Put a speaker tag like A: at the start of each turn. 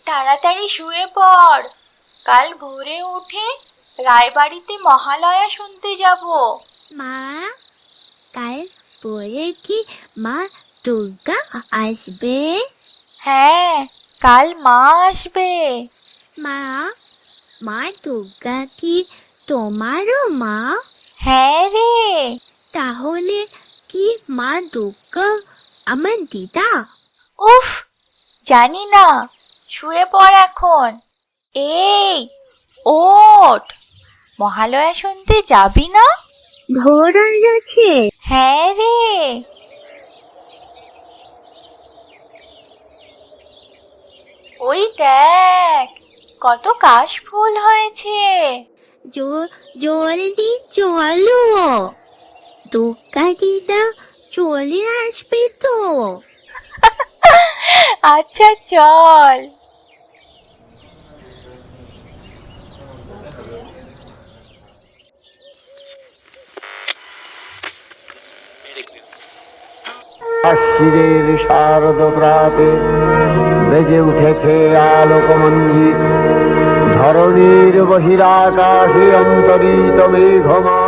A: তাড়াতাড়ি শুয়ে পড়, কাল ভোরে উঠে রায়বাড়িতে মহালয়া শুনতে যাব।
B: মা, কাল পরে কি মা দুর্গা আসবে?
A: হ্যাঁ, কাল মা আসবে।
B: মা, মা দুর্গা কি তোমারও মা?
A: হ্যাঁ রে।
B: তাহলে কি মা দুর্গা আমার দিদা?
A: উফ, জানি না, শুয়ে পড় এখন। এই, ওঠ, মহালয়া শুনতে যাবি না?
B: ভোর হয়ে গেছে।
A: হ্যাঁ রে। ওই দেখ, কত কাশফুল হয়েছে।
B: জলদি চলো, দুর্গা দিদা চলে আসবে তো।
A: আচ্ছা চল।
C: আশ্বিরের শারদ প্রাতে বেজে উঠেছে আলোকমঞ্জিত, ধরণীর বহিরাকাশে অন্তরিত মেঘমা